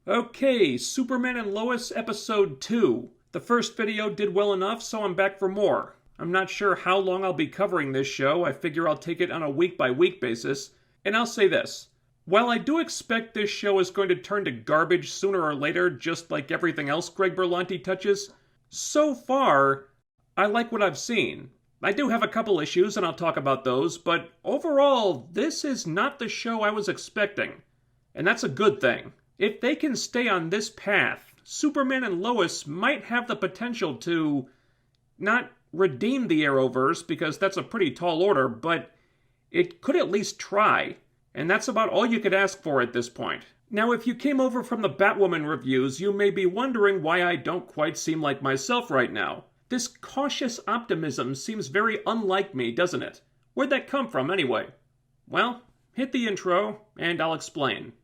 Okay, Superman and Lois Episode 2. The first video did well enough, so I'm back for more. I'm not sure how long I'll be covering this show. I figure I'll take it on a week-by-week basis. And I'll say this. While I do expect this show is going to turn to garbage sooner or later, just like everything else Greg Berlanti touches, so far, I like what I've seen. I do have a couple issues, and I'll talk about those, but overall, this is not the show I was expecting. And that's a good thing. If they can stay on this path, Superman and Lois might have the potential to not redeem the Arrowverse, because that's a pretty tall order, but it could at least try. And that's about all you could ask for at this point. Now, if you came over from the Batwoman reviews, you may be wondering why I don't quite seem like myself right now. This cautious optimism seems very unlike me, doesn't it? Where'd that come from, anyway? Well, hit the intro, and I'll explain.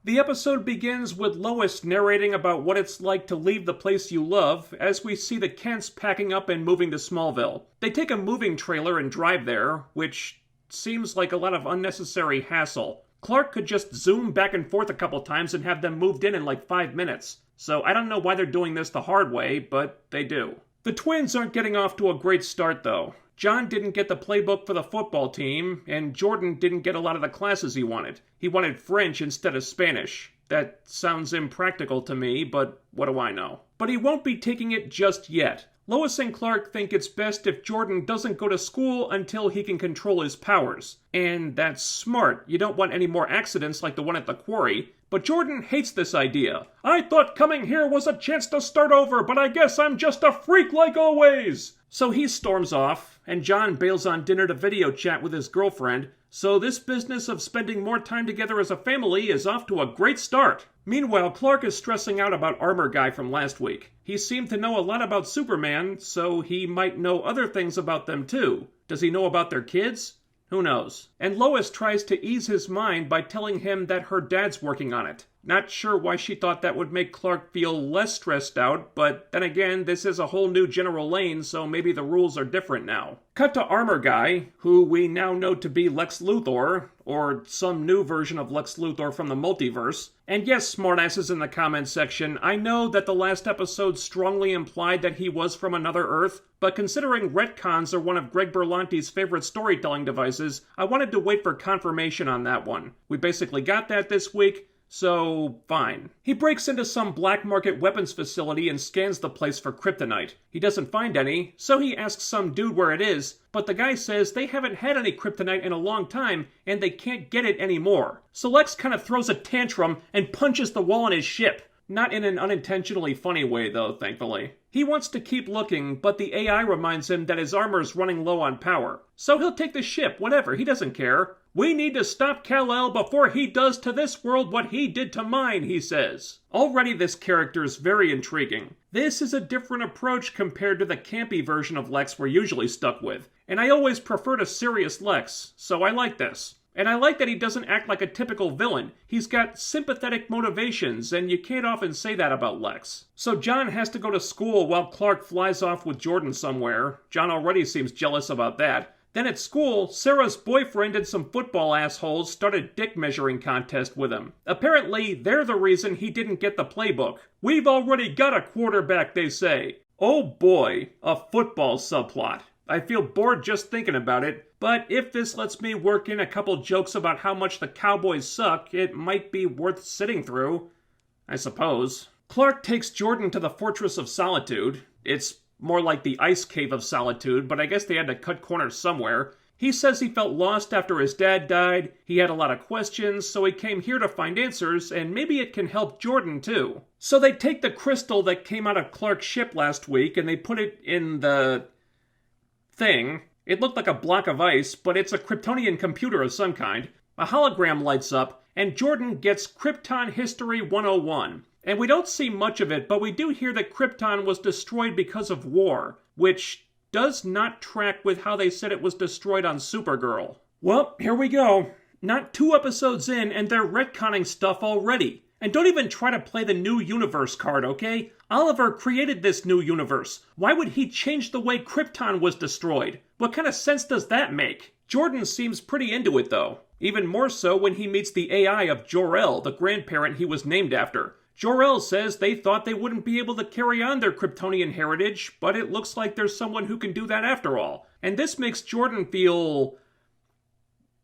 The episode begins with Lois narrating about what it's like to leave the place you love, as we see the Kents packing up and moving to Smallville. They take a moving trailer and drive there, which seems like a lot of unnecessary hassle. Clark could just zoom back and forth a couple times and have them moved in like 5 minutes. So I don't know why they're doing this the hard way, but they do. The twins aren't getting off to a great start, though. John didn't get the playbook for the football team, and Jordan didn't get a lot of the classes he wanted. He wanted French instead of Spanish. That sounds impractical to me, but what do I know? But he won't be taking it just yet. Lois and Clark think it's best if Jordan doesn't go to school until he can control his powers. And that's smart. You don't want any more accidents like the one at the quarry. But Jordan hates this idea. I thought coming here was a chance to start over, but I guess I'm just a freak like always. So he storms off, and John bails on dinner to video chat with his girlfriend, so this business of spending more time together as a family is off to a great start. Meanwhile, Clark is stressing out about Armor Guy from last week. He seemed to know a lot about Superman, so he might know other things about them too. Does he know about their kids? Who knows? And Lois tries to ease his mind by telling him that her dad's working on it. Not sure why she thought that would make Clark feel less stressed out, but then again, this is a whole new General Lane, so maybe the rules are different now. Cut to Armor Guy, who we now know to be Lex Luthor, or some new version of Lex Luthor from the multiverse. And yes, smartasses in the comments section, I know that the last episode strongly implied that he was from another Earth, but considering retcons are one of Greg Berlanti's favorite storytelling devices, I wanted to wait for confirmation on that one. We basically got that this week, so, fine. He breaks into some black market weapons facility and scans the place for kryptonite. He doesn't find any, so he asks some dude where it is, but the guy says they haven't had any kryptonite in a long time and they can't get it anymore. So Lex kind of throws a tantrum and punches the wall on his ship. Not in an unintentionally funny way, though, thankfully. He wants to keep looking, but the AI reminds him that his armor's running low on power. So he'll take the ship, whatever, he doesn't care. We need to stop Kal-El before he does to this world what he did to mine, he says. Already this character is very intriguing. This is a different approach compared to the campy version of Lex we're usually stuck with. And I always preferred a serious Lex, so I like this. And I like that he doesn't act like a typical villain. He's got sympathetic motivations, and you can't often say that about Lex. So John has to go to school while Clark flies off with Jordan somewhere. John already seems jealous about that. Then at school, Sarah's boyfriend and some football assholes start a dick measuring contest with him. Apparently, they're the reason he didn't get the playbook. We've already got a quarterback, they say. Oh boy, a football subplot. I feel bored just thinking about it, but if this lets me work in a couple jokes about how much the Cowboys suck, it might be worth sitting through, I suppose. Clark takes Jordan to the Fortress of Solitude. It's more like the Ice Cave of Solitude, but I guess they had to cut corners somewhere. He says he felt lost after his dad died, he had a lot of questions, so he came here to find answers, and maybe it can help Jordan too. So they take the crystal that came out of Clark's ship last week, and they put it in the thing. It looked like a block of ice, but it's a Kryptonian computer of some kind. A hologram lights up, and Jordan gets Krypton History 101. And we don't see much of it, but we do hear that Krypton was destroyed because of war, which does not track with how they said it was destroyed on Supergirl. Well, here we go. Not 2 episodes in and they're retconning stuff already. And don't even try to play the new universe card, okay? Oliver created this new universe. Why would he change the way Krypton was destroyed? What kind of sense does that make? Jordan seems pretty into it though. Even more so when he meets the AI of Jor-El, the grandparent he was named after. Jor-El says they thought they wouldn't be able to carry on their Kryptonian heritage, but it looks like there's someone who can do that after all. And this makes Jordan feel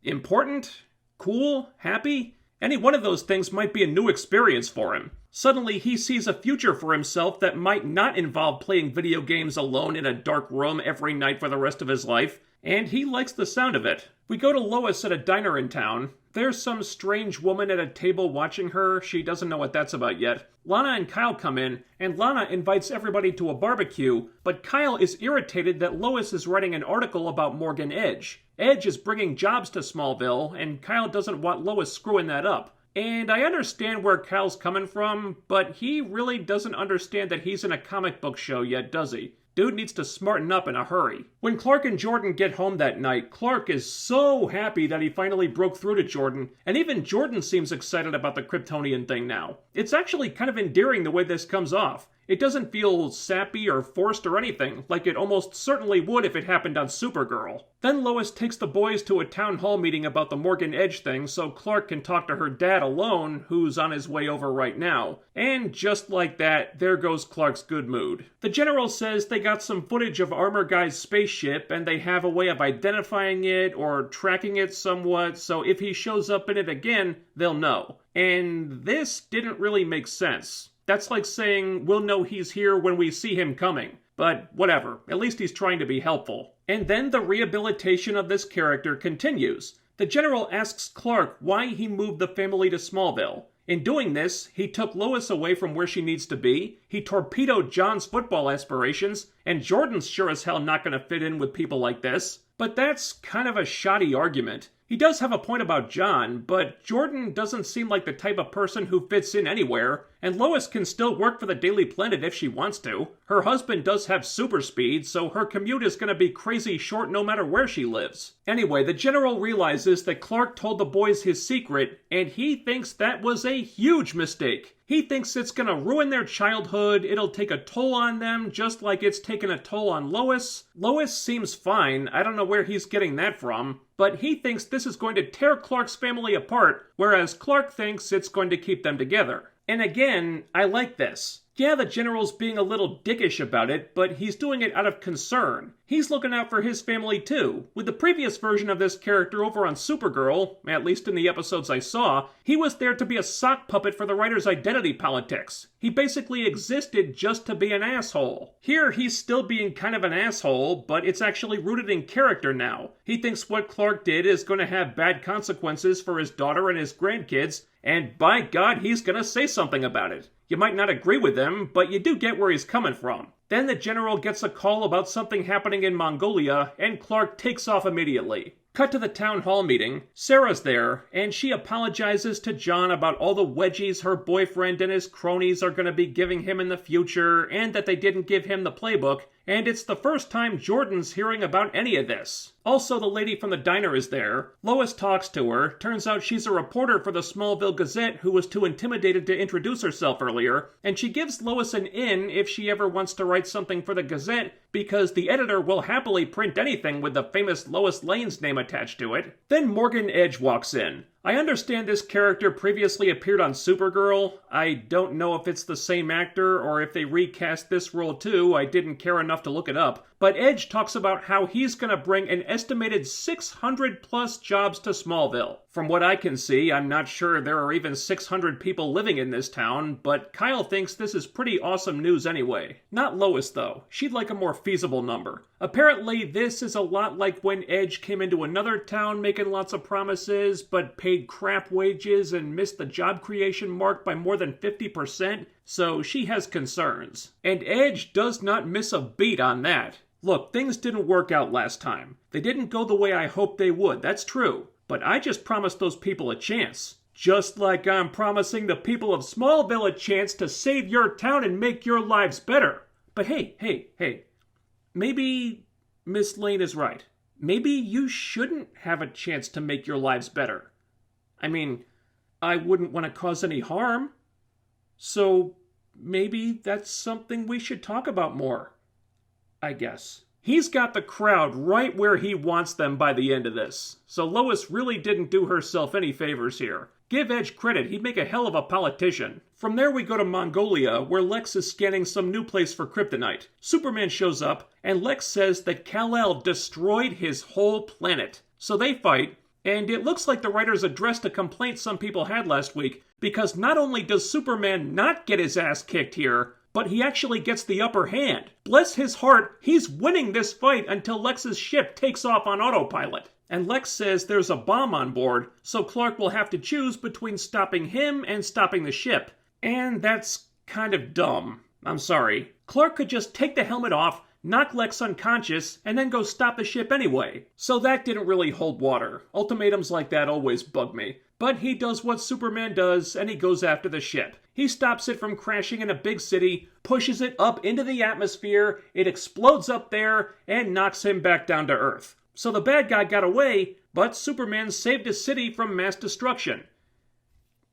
important? Cool? Happy? Any one of those things might be a new experience for him. Suddenly he sees a future for himself that might not involve playing video games alone in a dark room every night for the rest of his life, and he likes the sound of it. We go to Lois at a diner in town. There's some strange woman at a table watching her. She doesn't know what that's about yet. Lana and Kyle come in, and Lana invites everybody to a barbecue, but Kyle is irritated that Lois is writing an article about Morgan Edge. Edge is bringing jobs to Smallville, and Kyle doesn't want Lois screwing that up. And I understand where Kyle's coming from, but he really doesn't understand that he's in a comic book show yet, does he? Dude needs to smarten up in a hurry. When Clark and Jordan get home that night, Clark is so happy that he finally broke through to Jordan, and even Jordan seems excited about the Kryptonian thing now. It's actually kind of endearing the way this comes off. It doesn't feel sappy or forced or anything, like it almost certainly would if it happened on Supergirl. Then Lois takes the boys to a town hall meeting about the Morgan Edge thing so Clark can talk to her dad alone, who's on his way over right now. And just like that, there goes Clark's good mood. The general says they got some footage of Armor Guy's spaceship and they have a way of identifying it or tracking it somewhat, so if he shows up in it again, they'll know. And this didn't really make sense. That's like saying we'll know he's here when we see him coming. But whatever, at least he's trying to be helpful. And then the rehabilitation of this character continues. The general asks Clark why he moved the family to Smallville. In doing this, he took Lois away from where she needs to be, he torpedoed John's football aspirations, and Jordan's sure as hell not going to fit in with people like this. But that's kind of a shoddy argument. He does have a point about John, but Jordan doesn't seem like the type of person who fits in anywhere, and Lois can still work for the Daily Planet if she wants to. Her husband does have super speed, so her commute is going to be crazy short no matter where she lives. Anyway, the general realizes that Clark told the boys his secret, and he thinks that was a huge mistake. He thinks it's going to ruin their childhood, it'll take a toll on them, just like it's taken a toll on Lois. Lois seems fine, I don't know where he's getting that from, but he thinks this is going to tear Clark's family apart, whereas Clark thinks it's going to keep them together. And again, I like this. Yeah, the general's being a little dickish about it, but he's doing it out of concern. He's looking out for his family too. With the previous version of this character over on Supergirl, at least in the episodes I saw, he was there to be a sock puppet for the writer's identity politics. He basically existed just to be an asshole. Here, he's still being kind of an asshole, but it's actually rooted in character now. He thinks what Clark did is going to have bad consequences for his daughter and his grandkids, and by God, he's gonna say something about it. You might not agree with him, but you do get where he's coming from. Then the general gets a call about something happening in Mongolia, and Clark takes off immediately. Cut to the town hall meeting. Sarah's there, and she apologizes to John about all the wedgies her boyfriend and his cronies are going to be giving him in the future, and that they didn't give him the playbook, and it's the first time Jordan's hearing about any of this. Also, the lady from the diner is there. Lois talks to her. Turns out she's a reporter for the Smallville Gazette who was too intimidated to introduce herself earlier, and she gives Lois an in if she ever wants to write something for the Gazette, because the editor will happily print anything with the famous Lois Lane's name attached to it. Then Morgan Edge walks in. I understand this character previously appeared on Supergirl. I don't know if it's the same actor or if they recast this role too. I didn't care enough to look it up. But Edge talks about how he's going to bring an estimated 600 plus jobs to Smallville. From what I can see, I'm not sure there are even 600 people living in this town, but Kyle thinks this is pretty awesome news anyway. Not Lois though. She'd like a more feasible number. Apparently this is a lot like when Edge came into another town making lots of promises, but paid crap wages and missed the job creation mark by more than 50%, so she has concerns. And Edge does not miss a beat on that. Look, things didn't work out last time. They didn't go the way I hoped they would, that's true. But I just promised those people a chance. Just like I'm promising the people of Smallville a chance to save your town and make your lives better. But hey, maybe Miss Lane is right. Maybe you shouldn't have a chance to make your lives better. I mean, I wouldn't want to cause any harm. So maybe that's something we should talk about more, I guess. He's got the crowd right where he wants them by the end of this. So Lois really didn't do herself any favors here. Give Edge credit, he'd make a hell of a politician. From there we go to Mongolia, where Lex is scanning some new place for kryptonite. Superman shows up, and Lex says that Kal-El destroyed his whole planet. So they fight, and it looks like the writers addressed a complaint some people had last week, because not only does Superman not get his ass kicked here, but he actually gets the upper hand. Bless his heart, he's winning this fight until Lex's ship takes off on autopilot. And Lex says there's a bomb on board, so Clark will have to choose between stopping him and stopping the ship. And that's kind of dumb. I'm sorry. Clark could just take the helmet off, knock Lex unconscious, and then go stop the ship anyway. So that didn't really hold water. Ultimatums like that always bug me. But he does what Superman does, and he goes after the ship. He stops it from crashing in a big city, pushes it up into the atmosphere, it explodes up there, and knocks him back down to Earth. So the bad guy got away, but Superman saved his city from mass destruction.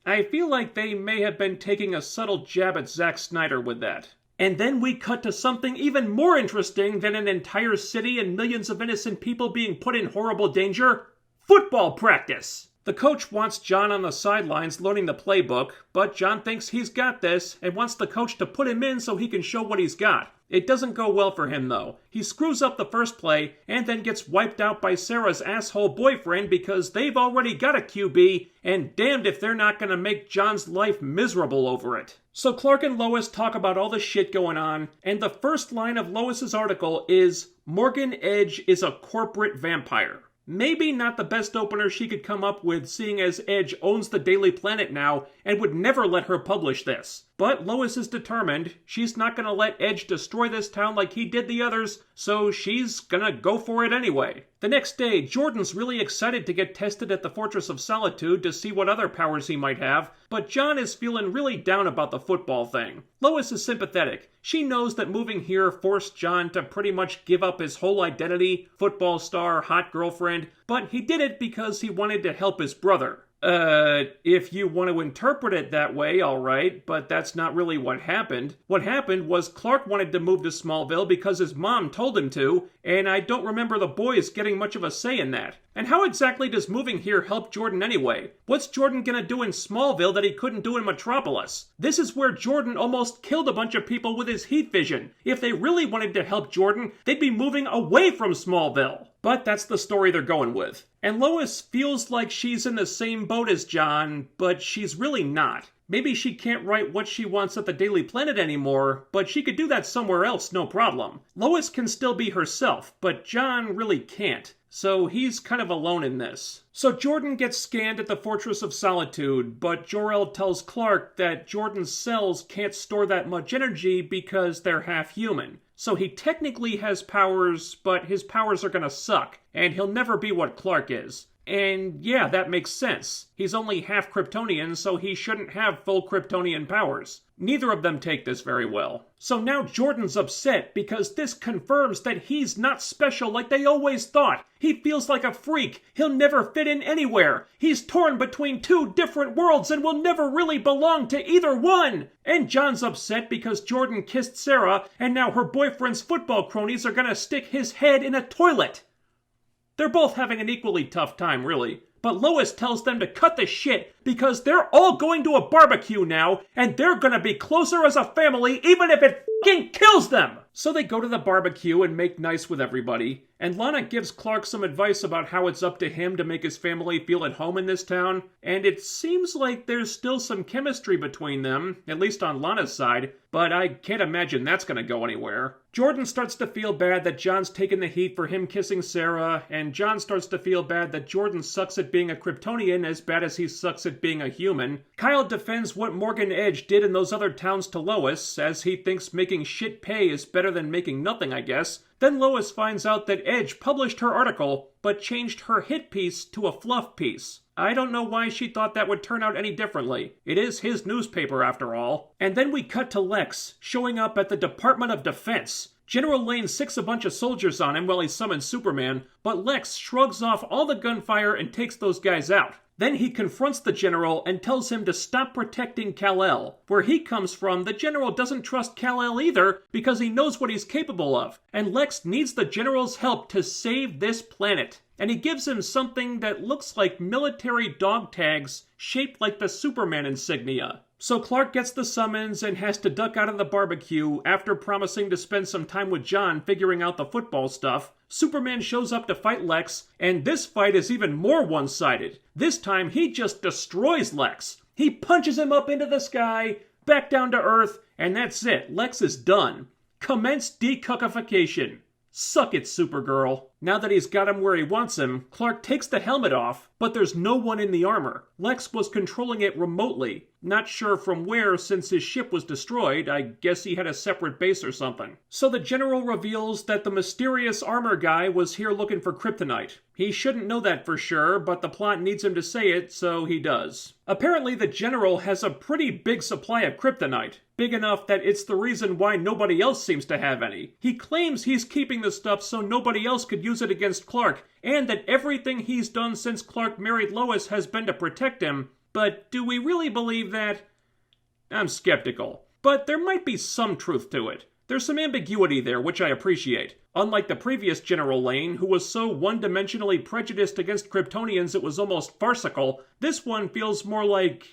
I feel like they may have been taking a subtle jab at Zack Snyder with that. And then we cut to something even more interesting than an entire city and millions of innocent people being put in horrible danger. Football practice! The coach wants John on the sidelines learning the playbook, but John thinks he's got this and wants the coach to put him in so he can show what he's got. It doesn't go well for him, though. He screws up the first play and then gets wiped out by Sarah's asshole boyfriend because they've already got a QB, and damned if they're not going to make John's life miserable over it. So Clark and Lois talk about all the shit going on, and the first line of Lois's article is, "Morgan Edge is a corporate vampire." Maybe not the best opener she could come up with, seeing as Edge owns the Daily Planet now and would never let her publish this. But Lois is determined. She's not going to let Edge destroy this town like he did the others, so she's going to go for it anyway. The next day, Jordan's really excited to get tested at the Fortress of Solitude to see what other powers he might have, but John is feeling really down about the football thing. Lois is sympathetic. She knows that moving here forced John to pretty much give up his whole identity, football star, hot girlfriend, but he did it because he wanted to help his brother. If you want to interpret it that way, alright, but that's not really what happened. What happened was Clark wanted to move to Smallville because his mom told him to, and I don't remember the boys getting much of a say in that. And how exactly does moving here help Jordan anyway? What's Jordan gonna do in Smallville that he couldn't do in Metropolis? This is where Jordan almost killed a bunch of people with his heat vision. If they really wanted to help Jordan, they'd be moving away from Smallville. But that's the story they're going with. And Lois feels like she's in the same boat as John, but she's really not. Maybe she can't write what she wants at the Daily Planet anymore, but she could do that somewhere else, no problem. Lois can still be herself, but John really can't. So he's kind of alone in this. So Jordan gets scanned at the Fortress of Solitude, but Jor-El tells Clark that Jordan's cells can't store that much energy because they're half human. So he technically has powers, but his powers are gonna suck, and he'll never be what Clark is. And yeah, that makes sense. He's only half Kryptonian, so he shouldn't have full Kryptonian powers. Neither of them take this very well. So now Jordan's upset because this confirms that he's not special like they always thought. He feels like a freak. He'll never fit in anywhere. He's torn between two different worlds and will never really belong to either one. And John's upset because Jordan kissed Sarah and now her boyfriend's football cronies are gonna stick his head in a toilet. They're both having an equally tough time, really. But Lois tells them to cut the shit because they're all going to a barbecue now and they're gonna be closer as a family even if it fucking kills them! So they go to the barbecue and make nice with everybody, and Lana gives Clark some advice about how it's up to him to make his family feel at home in this town, and it seems like there's still some chemistry between them, at least on Lana's side, but I can't imagine that's gonna go anywhere. Jordan starts to feel bad that John's taken the heat for him kissing Sarah, and John starts to feel bad that Jordan sucks at being a Kryptonian as bad as he sucks at being a human. Kyle defends what Morgan Edge did in those other towns to Lois, as he thinks making shit pay is better than making nothing, I guess. Then Lois finds out that Edge published her article, but changed her hit piece to a fluff piece. I don't know why she thought that would turn out any differently. It is his newspaper after all. And then we cut to Lex, showing up at the Department of Defense. General Lane sicks a bunch of soldiers on him while he summons Superman, but Lex shrugs off all the gunfire and takes those guys out. Then he confronts the General and tells him to stop protecting Kal-El. Where he comes from, the General doesn't trust Kal-El either because he knows what he's capable of, and Lex needs the General's help to save this planet. And he gives him something that looks like military dog tags shaped like the Superman insignia. So Clark gets the summons and has to duck out of the barbecue after promising to spend some time with John figuring out the football stuff. Superman shows up to fight Lex, and this fight is even more one-sided. This time, he just destroys Lex. He punches him up into the sky, back down to Earth, and that's it. Lex is done. Commence De-Cuckification. Suck it, Supergirl. Now that he's got him where he wants him, Clark takes the helmet off, but there's no one in the armor. Lex was controlling it remotely. Not sure from where since his ship was destroyed. I guess he had a separate base or something. So the General reveals that the mysterious armor guy was here looking for kryptonite. He shouldn't know that for sure, but the plot needs him to say it, so he does. Apparently the General has a pretty big supply of kryptonite. Big enough that it's the reason why nobody else seems to have any. He claims he's keeping the stuff so nobody else could use it against Clark, and that everything he's done since Clark married Lois has been to protect him. But do we really believe that? I'm skeptical. But there might be some truth to it. There's some ambiguity there, which I appreciate. Unlike the previous General Lane, who was so one-dimensionally prejudiced against Kryptonians it was almost farcical, this one feels more like,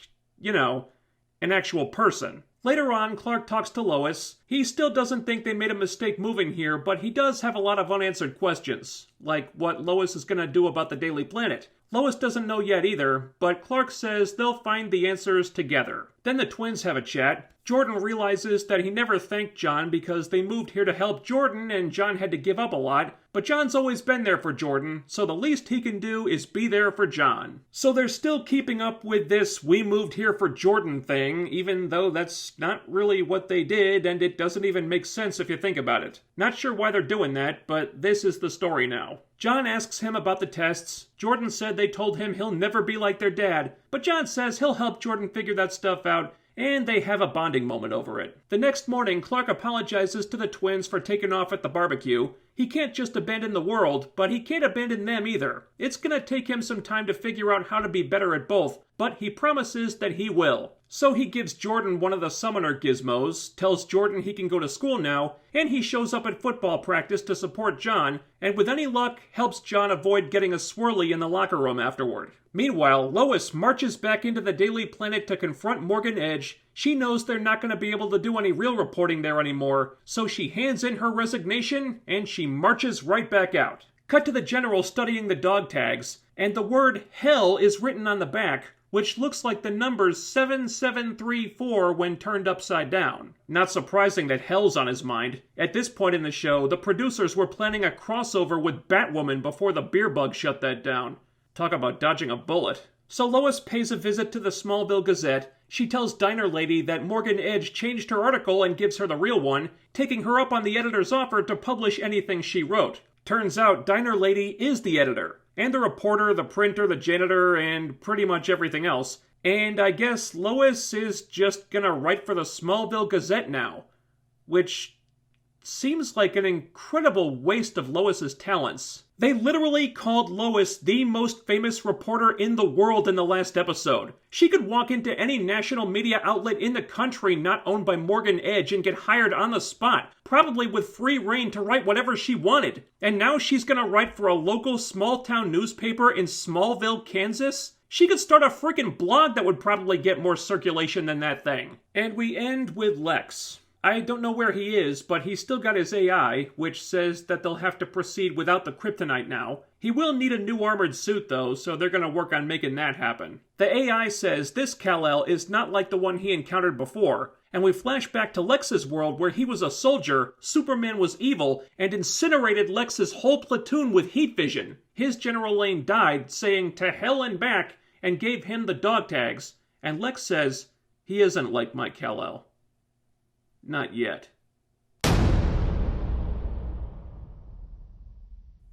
an actual person. Later on, Clark talks to Lois. He still doesn't think they made a mistake moving here, but he does have a lot of unanswered questions, like what Lois is going to do about the Daily Planet. Lois doesn't know yet either, but Clark says they'll find the answers together. Then the twins have a chat. Jordan realizes that he never thanked John because they moved here to help Jordan and John had to give up a lot, but John's always been there for Jordan, so the least he can do is be there for John. So they're still keeping up with this "we moved here for Jordan" thing, even though that's not really what they did, and it doesn't even make sense if you think about it. Not sure why they're doing that, but this is the story now. John asks him about the tests. Jordan said they told him he'll never be like their dad, but John says he'll help Jordan figure that stuff out, and they have a bonding moment over it. The next morning, Clark apologizes to the twins for taking off at the barbecue. He can't just abandon the world, but he can't abandon them either. It's gonna take him some time to figure out how to be better at both, but he promises that he will. So he gives Jordan one of the summoner gizmos, tells Jordan he can go to school now, and he shows up at football practice to support John, and with any luck, helps John avoid getting a swirly in the locker room afterward. Meanwhile, Lois marches back into the Daily Planet to confront Morgan Edge. She knows they're not going to be able to do any real reporting there anymore, so she hands in her resignation, and she marches right back out. Cut to the General studying the dog tags, and the word hell is written on the back, which looks like the numbers 7734 when turned upside down. Not surprising that hell's on his mind. At this point in the show, the producers were planning a crossover with Batwoman before the beer bug shut that down. Talk about dodging a bullet. So Lois pays a visit to the Smallville Gazette. She tells Diner Lady that Morgan Edge changed her article and gives her the real one, taking her up on the editor's offer to publish anything she wrote. Turns out Diner Lady is the editor, and the reporter, the printer, the janitor, and pretty much everything else. And I guess Lois is just gonna write for the Smallville Gazette now, which seems like an incredible waste of Lois's talents. They literally called Lois the most famous reporter in the world in the last episode. She could walk into any national media outlet in the country not owned by Morgan Edge and get hired on the spot, probably with free rein to write whatever she wanted. And now she's gonna write for a local small-town newspaper in Smallville, Kansas? She could start a freaking blog that would probably get more circulation than that thing. And we end with Lex. I don't know where he is, but he's still got his AI, which says that they'll have to proceed without the kryptonite now. He will need a new armored suit, though, so they're going to work on making that happen. The AI says this Kal-El is not like the one he encountered before, and we flash back to Lex's world where he was a soldier, Superman was evil, and incinerated Lex's whole platoon with heat vision. His General Lane died, saying "to hell and back," and gave him the dog tags, and Lex says, he isn't like my Kal-El. Not yet.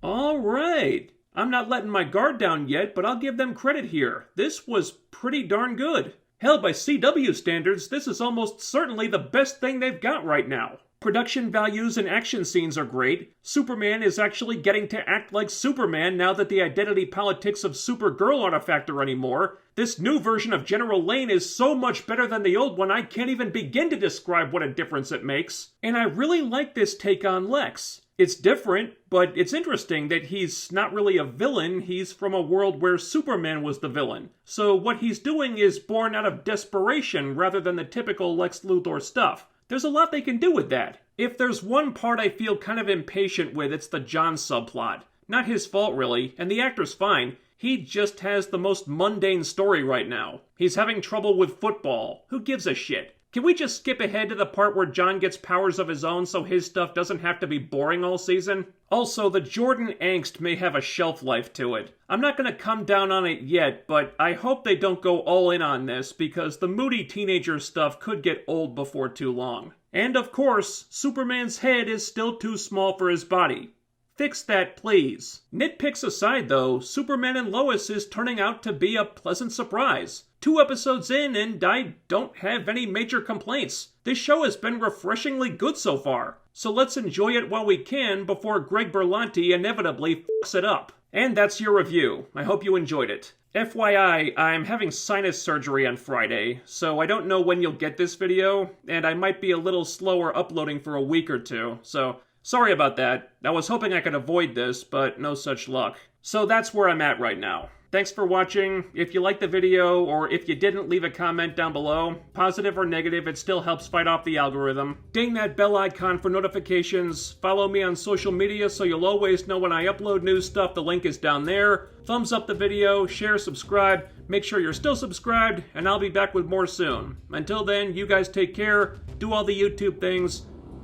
Alright. I'm not letting my guard down yet, but I'll give them credit here. This was pretty darn good. Hell, by CW standards, this is almost certainly the best thing they've got right now. Production values and action scenes are great. Superman is actually getting to act like Superman now that the identity politics of Supergirl aren't a factor anymore. This new version of General Lane is so much better than the old one I can't even begin to describe what a difference it makes. And I really like this take on Lex. It's different, but it's interesting that he's not really a villain, he's from a world where Superman was the villain. So what he's doing is born out of desperation rather than the typical Lex Luthor stuff. There's a lot they can do with that. If there's one part I feel kind of impatient with, it's the John subplot. Not his fault really, and the actor's fine. He just has the most mundane story right now. He's having trouble with football. Who gives a shit? Can we just skip ahead to the part where John gets powers of his own so his stuff doesn't have to be boring all season? Also, the Jordan angst may have a shelf life to it. I'm not going to come down on it yet, but I hope they don't go all in on this because the moody teenager stuff could get old before too long. And of course, Superman's head is still too small for his body. Fix that, please. Nitpicks aside, though, Superman and Lois is turning out to be a pleasant surprise. 2 episodes in, and I don't have any major complaints. This show has been refreshingly good so far. So let's enjoy it while we can before Greg Berlanti inevitably fucks it up. And that's your review. I hope you enjoyed it. FYI, I'm having sinus surgery on Friday, so I don't know when you'll get this video, and I might be a little slower uploading for a week or two, so sorry about that. I was hoping I could avoid this, but no such luck. So that's where I'm at right now. Thanks for watching. If you liked the video, or if you didn't, leave a comment down below. Positive or negative, it still helps fight off the algorithm. Ding that bell icon for notifications. Follow me on social media so you'll always know when I upload new stuff. The link is down there. Thumbs up the video, share, subscribe. Make sure you're still subscribed, and I'll be back with more soon. Until then, you guys take care, do all the YouTube things,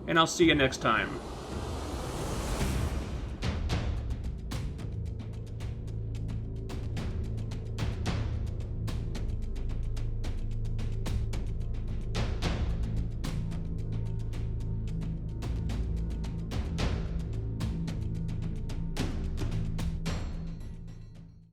and I'll see you next time.